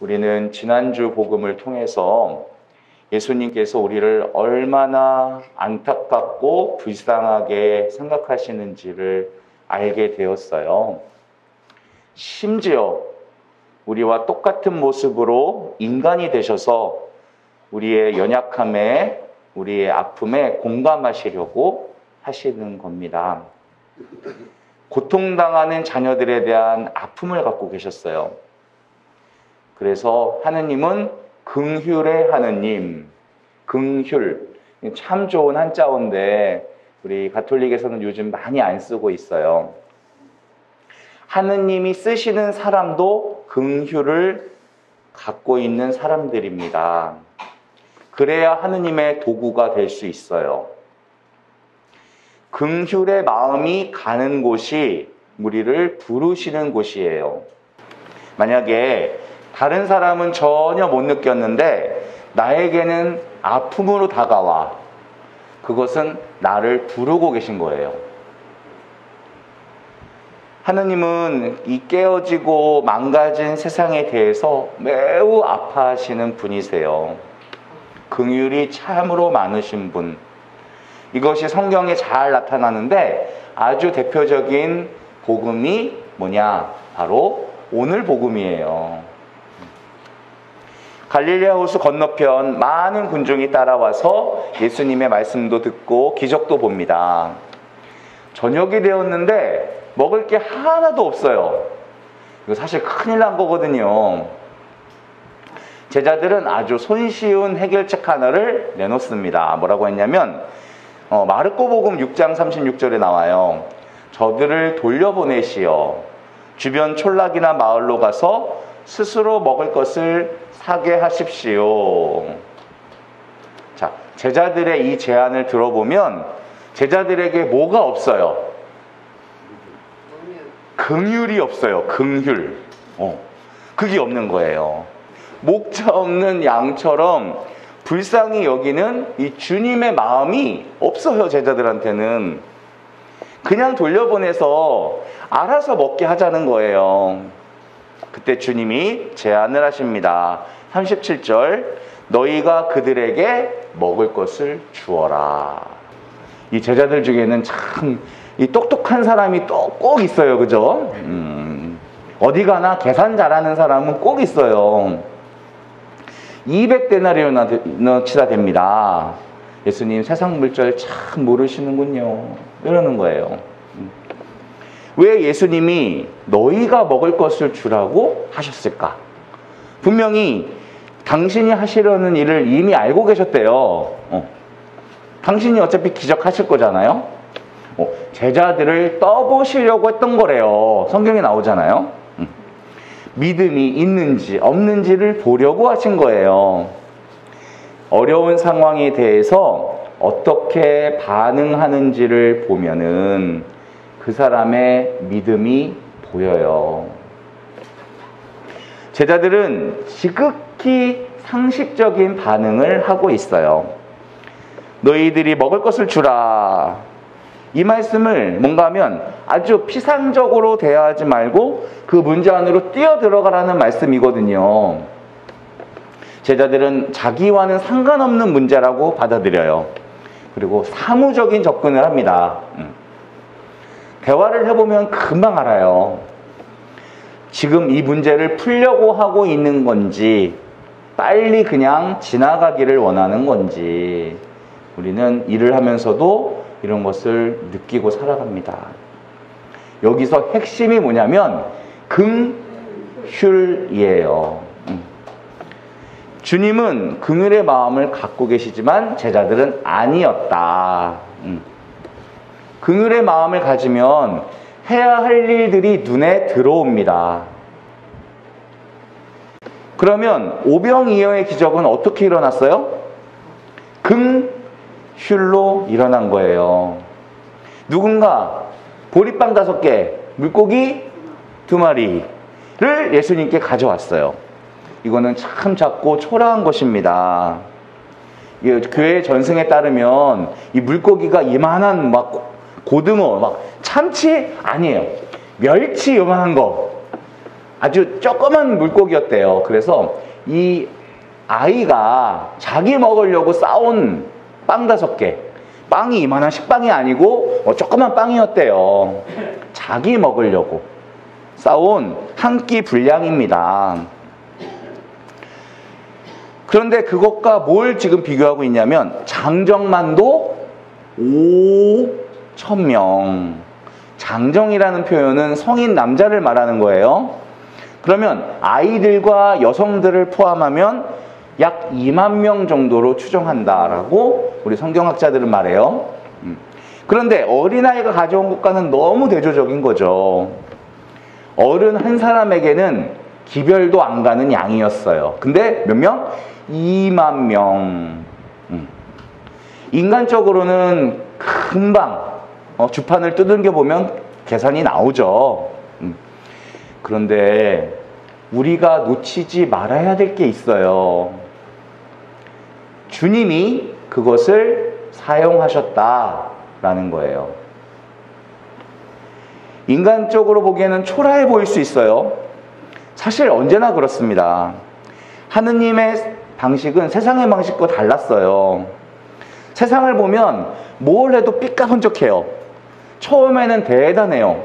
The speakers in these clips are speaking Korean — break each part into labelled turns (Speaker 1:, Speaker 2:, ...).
Speaker 1: 우리는 지난주 복음을 통해서 예수님께서 우리를 얼마나 안타깝고 불쌍하게 생각하시는지를 알게 되었어요. 심지어 우리와 똑같은 모습으로 인간이 되셔서 우리의 연약함에, 우리의 아픔에 공감하시려고 하시는 겁니다. 고통당하는 자녀들에 대한 아픔을 갖고 계셨어요. 그래서 하느님은 긍휼의 하느님, 긍휼, 참 좋은 한자어인데 우리 가톨릭에서는 요즘 많이 안 쓰고 있어요. 하느님이 쓰시는 사람도 긍휼을 갖고 있는 사람들입니다. 그래야 하느님의 도구가 될 수 있어요. 긍휼의 마음이 가는 곳이 우리를 부르시는 곳이에요. 만약에 다른 사람은 전혀 못 느꼈는데 나에게는 아픔으로 다가와, 그것은 나를 부르고 계신 거예요. 하느님은 이 깨어지고 망가진 세상에 대해서 매우 아파하시는 분이세요. 긍휼이 참으로 많으신 분. 이것이 성경에 잘 나타나는데 아주 대표적인 복음이 뭐냐? 바로 오늘 복음이에요. 갈릴리아 호수 건너편 많은 군중이 따라와서 예수님의 말씀도 듣고 기적도 봅니다. 저녁이 되었는데 먹을 게 하나도 없어요. 이거 사실 큰일 난 거거든요. 제자들은 아주 손쉬운 해결책 하나를 내놓습니다. 뭐라고 했냐면 마르코 복음 6장 36절에 나와요. 저들을 돌려보내시어 주변 촌락이나 마을로 가서 스스로 먹을 것을 사게 하십시오. 자, 제자들의 이 제안을 들어보면 제자들에게 뭐가 없어요? 긍휼이 없어요. 긍휼. 그게 없는 거예요. 목자 없는 양처럼 불쌍히 여기는 이 주님의 마음이 없어요. 제자들한테는. 그냥 돌려보내서 알아서 먹게 하자는 거예요. 그때 주님이 제안을 하십니다. 37절, 너희가 그들에게 먹을 것을 주어라. 이 제자들 중에는 참 이 똑똑한 사람이 또 꼭 있어요. 그죠? 어디 가나 계산 잘하는 사람은 꼭 있어요. 200데나리온어치나 됩니다. 예수님 세상 물절 참 모르시는군요. 이러는 거예요. 왜 예수님이 너희가 먹을 것을 주라고 하셨을까? 분명히 당신이 하시려는 일을 이미 알고 계셨대요. 당신이 어차피 기적하실 거잖아요. 제자들을 떠보시려고 했던 거래요. 성경에 나오잖아요. 믿음이 있는지 없는지를 보려고 하신 거예요. 어려운 상황에 대해서 어떻게 반응하는지를 보면은 그 사람의 믿음이 보여요. 제자들은 지극히 상식적인 반응을 하고 있어요. 너희들이 먹을 것을 주라. 이 말씀을 뭔가 하면 아주 피상적으로 대하지 말고 그 문제 안으로 뛰어들어가라는 말씀이거든요. 제자들은 자기와는 상관없는 문제라고 받아들여요. 그리고 사무적인 접근을 합니다. 대화를 해보면 금방 알아요. 지금 이 문제를 풀려고 하고 있는 건지 빨리 그냥 지나가기를 원하는 건지 우리는 일을 하면서도 이런 것을 느끼고 살아갑니다. 여기서 핵심이 뭐냐면 긍휼이에요. 주님은 긍휼의 마음을 갖고 계시지만 제자들은 아니었다. 긍휼의 마음을 가지면 해야 할 일들이 눈에 들어옵니다. 그러면 오병이어의 기적은 어떻게 일어났어요? 긍휼로 일어난 거예요. 누군가 보리빵 5개, 물고기 2마리를 예수님께 가져왔어요. 이거는 참 작고 초라한 것입니다. 교회 전승에 따르면 이 물고기가 이만한 고등어, 참치 아니에요. 멸치 요만한 거. 아주 조그만 물고기였대요. 그래서 이 아이가 자기 먹으려고 싸온 빵 5개, 빵이 이만한 식빵이 아니고 조그만 빵이었대요. 자기 먹으려고 싸온 한 끼 분량입니다. 그런데 그것과 뭘 지금 비교하고 있냐면 장정만도 5,000명. 장정이라는 표현은 성인 남자를 말하는 거예요. 그러면 아이들과 여성들을 포함하면 약 2만 명 정도로 추정한다라고 우리 성경학자들은 말해요. 그런데 어린아이가 가져온 것과는 너무 대조적인 거죠. 어른 한 사람에게는 기별도 안 가는 양이었어요. 근데 몇 명? 2만 명. 인간적으로는 금방 주판을 두들겨 보면 계산이 나오죠. 그런데 우리가 놓치지 말아야 될 게 있어요. 주님이 그것을 사용하셨다라는 거예요. 인간적으로 보기에는 초라해 보일 수 있어요. 사실 언제나 그렇습니다. 하느님의 방식은 세상의 방식과 달랐어요. 세상을 보면 뭘 해도 삐까번쩍해요. 처음에는 대단해요.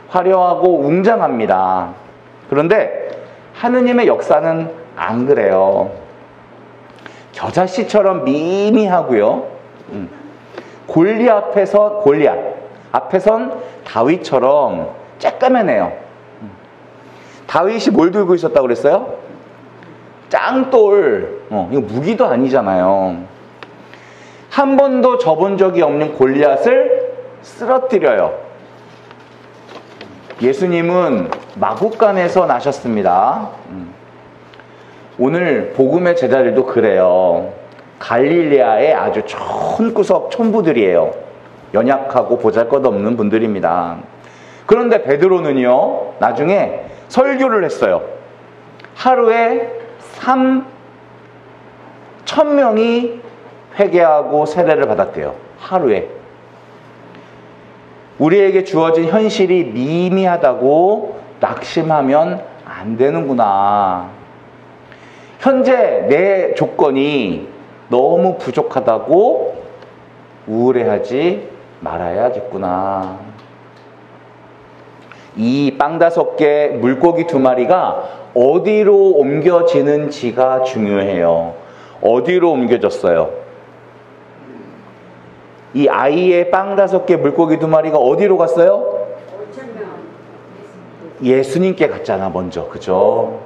Speaker 1: 화려하고 웅장합니다. 그런데 하느님의 역사는 안 그래요. 겨자씨처럼 미미하고요. 골리앗 앞에선 다윗처럼 쬐까매네요. 다윗이 뭘 들고 있었다고 그랬어요? 짱돌. 이거 무기도 아니잖아요. 한 번도 져본 적이 없는 골리앗을 쓰러뜨려요. 예수님은 마구간에서 나셨습니다. 오늘 복음의 제자들도 그래요. 갈릴레아의 아주 촌구석 촌부들이에요. 연약하고 보잘것없는 분들입니다. 그런데 베드로는요, 나중에 설교를 했어요. 하루에 3,000명이 회개하고 세례를 받았대요. 하루에. 우리에게 주어진 현실이 미미하다고 낙심하면 안 되는구나. 현재 내 조건이 너무 부족하다고 우울해하지 말아야겠구나. 이 빵 5개, 물고기 2마리가 어디로 옮겨지는지가 중요해요. 어디로 옮겨졌어요? 이 아이의 빵 5개, 물고기 2마리가 어디로 갔어요? 예수님께 갔잖아, 먼저. 그죠?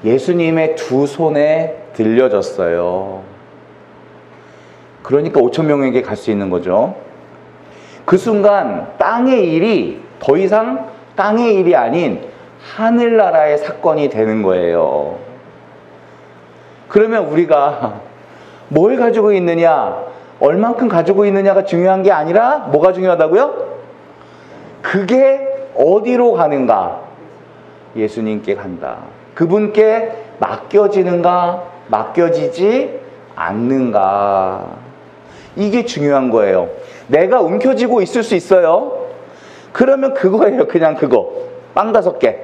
Speaker 1: 예수님의 2 손에 들려졌어요. 그러니까 5,000명에게 갈 수 있는 거죠. 그 순간 땅의 일이 더 이상 땅의 일이 아닌 하늘나라의 사건이 되는 거예요. 그러면 우리가 뭘 가지고 있느냐, 얼만큼 가지고 있느냐가 중요한 게 아니라 뭐가 중요하다고요? 그게 어디로 가는가? 예수님께 간다. 그분께 맡겨지는가, 맡겨지지 않는가. 이게 중요한 거예요. 내가 움켜쥐고 있을 수 있어요. 그러면 그거예요. 그냥 그거. 빵 5개.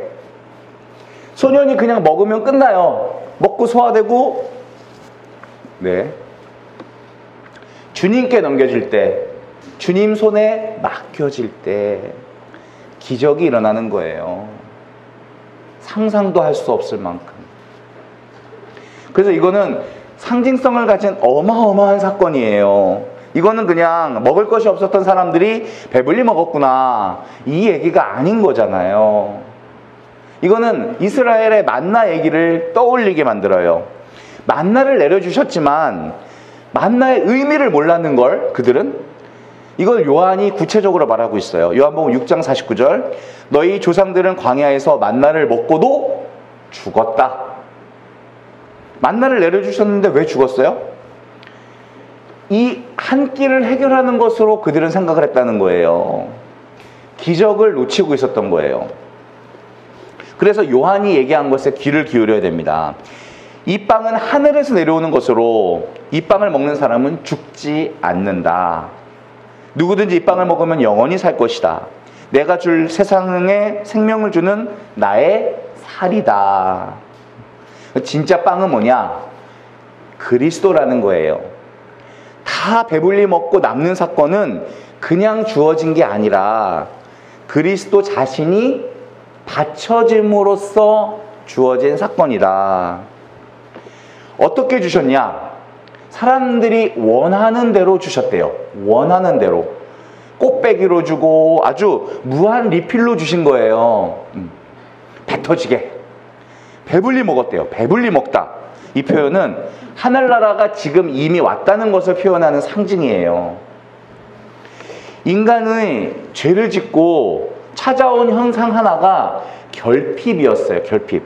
Speaker 1: 소년이 그냥 먹으면 끝나요. 먹고 소화되고, 네. 주님께 넘겨질 때, 주님 손에 맡겨질 때 기적이 일어나는 거예요. 상상도 할 수 없을 만큼. 그래서 이거는 상징성을 가진 어마어마한 사건이에요. 이거는 그냥 먹을 것이 없었던 사람들이 배불리 먹었구나, 이 얘기가 아닌 거잖아요. 이거는 이스라엘의 만나 얘기를 떠올리게 만들어요. 만나를 내려주셨지만 만나의 의미를 몰랐는 걸, 그들은. 이걸 요한이 구체적으로 말하고 있어요. 요한복음 6장 49절. 너희 조상들은 광야에서 만나를 먹고도 죽었다. 만나를 내려주셨는데 왜 죽었어요? 이 한 끼를 해결하는 것으로 그들은 생각을 했다는 거예요. 기적을 놓치고 있었던 거예요. 그래서 요한이 얘기한 것에 귀를 기울여야 됩니다. 이 빵은 하늘에서 내려오는 것으로 이 빵을 먹는 사람은 죽지 않는다. 누구든지 이 빵을 먹으면 영원히 살 것이다. 내가 줄 세상에 생명을 주는 나의 살이다. 진짜 빵은 뭐냐? 그리스도라는 거예요. 다 배불리 먹고 남는 사건은 그냥 주어진 게 아니라 그리스도 자신이 바쳐짐으로써 주어진 사건이다. 어떻게 주셨냐? 사람들이 원하는 대로 주셨대요. 원하는 대로. 꽃배기로 주고 아주 무한 리필로 주신 거예요. 배 터지게. 배불리 먹었대요. 배불리 먹다. 이 표현은 하늘나라가 지금 이미 왔다는 것을 표현하는 상징이에요. 인간의 죄를 짓고 찾아온 현상 하나가 결핍이었어요. 결핍.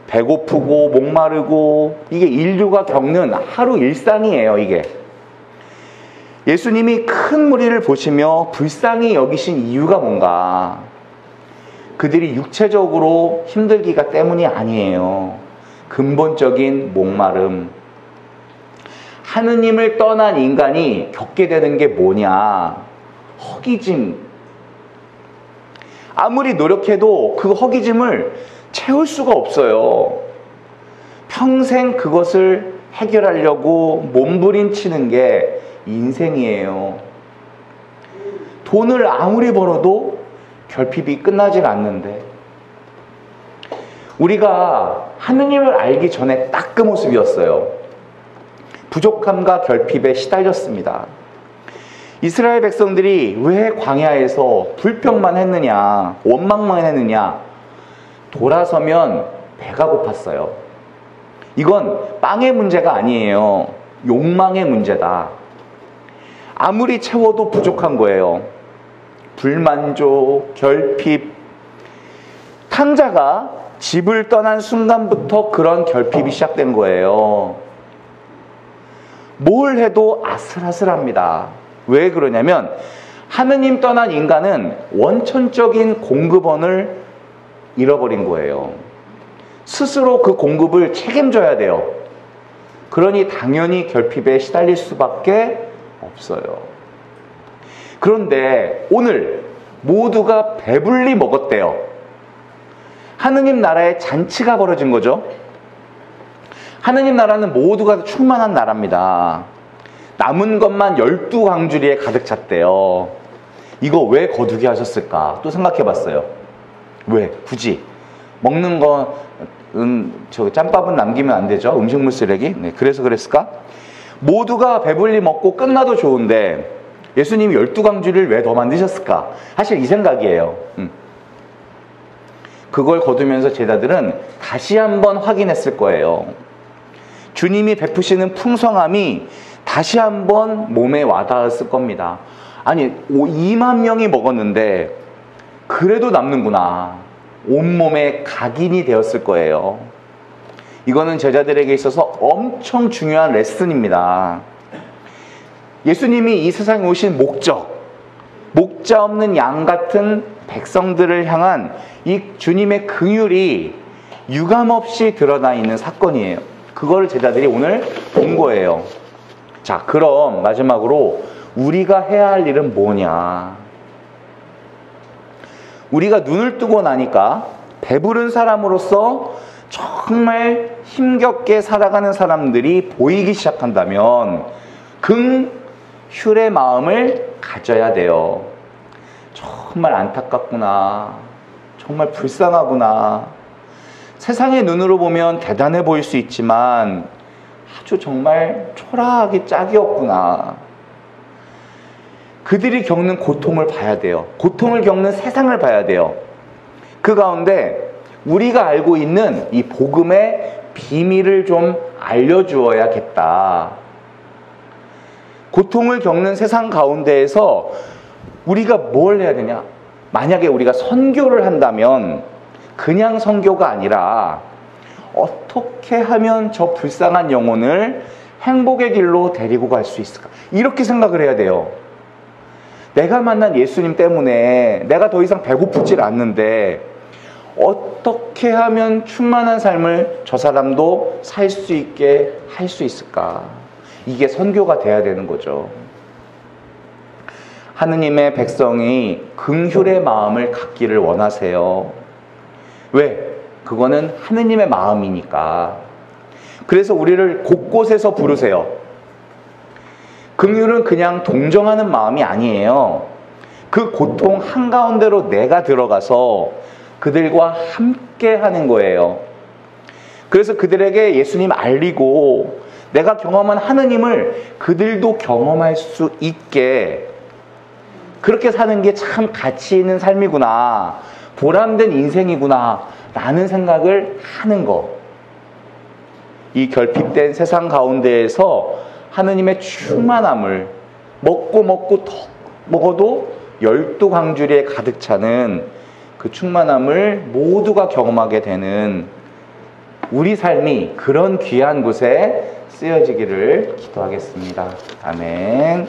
Speaker 1: 배고프고 목마르고 이게 인류가 겪는 하루 일상이에요. 이게. 예수님이 큰 무리를 보시며 불쌍히 여기신 이유가 뭔가? 그들이 육체적으로 힘들기가 때문이 아니에요. 근본적인 목마름. 하느님을 떠난 인간이 겪게 되는 게 뭐냐? 허기짐. 아무리 노력해도 그 허기짐을 채울 수가 없어요. 평생 그것을 해결하려고 몸부림치는 게 인생이에요. 돈을 아무리 벌어도 결핍이 끝나질 않는데 우리가 하느님을 알기 전에 딱 그 모습이었어요. 부족함과 결핍에 시달렸습니다. 이스라엘 백성들이 왜 광야에서 불평만 했느냐, 원망만 했느냐? 돌아서면 배가 고팠어요. 이건 빵의 문제가 아니에요. 욕망의 문제다. 아무리 채워도 부족한 거예요. 불만족, 결핍. 탕자가 집을 떠난 순간부터 그런 결핍이 시작된 거예요. 뭘 해도 아슬아슬합니다. 왜 그러냐면 하느님 떠난 인간은 원천적인 공급원을 잃어버린 거예요. 스스로 그 공급을 책임져야 돼요. 그러니 당연히 결핍에 시달릴 수밖에 없어요. 그런데 오늘 모두가 배불리 먹었대요. 하느님 나라에 잔치가 벌어진 거죠. 하느님 나라는 모두가 충만한 나라입니다. 남은 것만 12광주리에 가득 찼대요. 이거 왜 거두게 하셨을까? 또 생각해 봤어요. 왜? 굳이. 먹는 거, 짬밥은 남기면 안 되죠. 음식물 쓰레기. 네, 그래서 그랬을까? 모두가 배불리 먹고 끝나도 좋은데 예수님이 12광주리를 왜 더 만드셨을까? 사실 이 생각이에요. 그걸 거두면서 제자들은 다시 한번 확인했을 거예요. 주님이 베푸시는 풍성함이 다시 한번 몸에 와닿았을 겁니다. 아니, 2만 명이 먹었는데 그래도 남는구나. 온몸에 각인이 되었을 거예요. 이거는 제자들에게 있어서 엄청 중요한 레슨입니다. 예수님이 이 세상에 오신 목자 없는 양 같은 백성들을 향한 이 주님의 긍휼이 유감없이 드러나 있는 사건이에요. 그걸 제자들이 오늘 본 거예요. 자, 그럼 마지막으로 우리가 해야 할 일은 뭐냐? 우리가 눈을 뜨고 나니까 배부른 사람으로서 정말 힘겹게 살아가는 사람들이 보이기 시작한다면 긍휼의 마음을 가져야 돼요. 정말 안타깝구나. 정말 불쌍하구나. 세상의 눈으로 보면 대단해 보일 수 있지만 아주 정말 초라하게 짝이 없구나. 그들이 겪는 고통을 봐야 돼요. 고통을 겪는 세상을 봐야 돼요. 그 가운데 우리가 알고 있는 이 복음의 비밀을 좀 알려주어야겠다. 고통을 겪는 세상 가운데에서 우리가 뭘 해야 되냐? 만약에 우리가 선교를 한다면 그냥 선교가 아니라 어떻게 하면 저 불쌍한 영혼을 행복의 길로 데리고 갈 수 있을까? 이렇게 생각을 해야 돼요. 내가 만난 예수님 때문에 내가 더 이상 배고프질 않는데 어떻게 하면 충만한 삶을 저 사람도 살 수 있게 할 수 있을까? 이게 선교가 돼야 되는 거죠. 하느님의 백성이 긍휼의 마음을 갖기를 원하세요. 왜? 그거는 하느님의 마음이니까. 그래서 우리를 곳곳에서 부르세요. 긍휼은 그냥 동정하는 마음이 아니에요. 그 고통 한가운데로 내가 들어가서 그들과 함께 하는 거예요. 그래서 그들에게 예수님 알리고 내가 경험한 하느님을 그들도 경험할 수 있게, 그렇게 사는 게 참 가치 있는 삶이구나, 보람된 인생이구나 라는 생각을 하는 거. 이 결핍된 세상 가운데에서 하느님의 충만함을 먹고 더 먹어도 12광주리에 가득 차는 그 충만함을 모두가 경험하게 되는 우리 삶이 그런 귀한 곳에 쓰여지기를 기도하겠습니다. 아멘.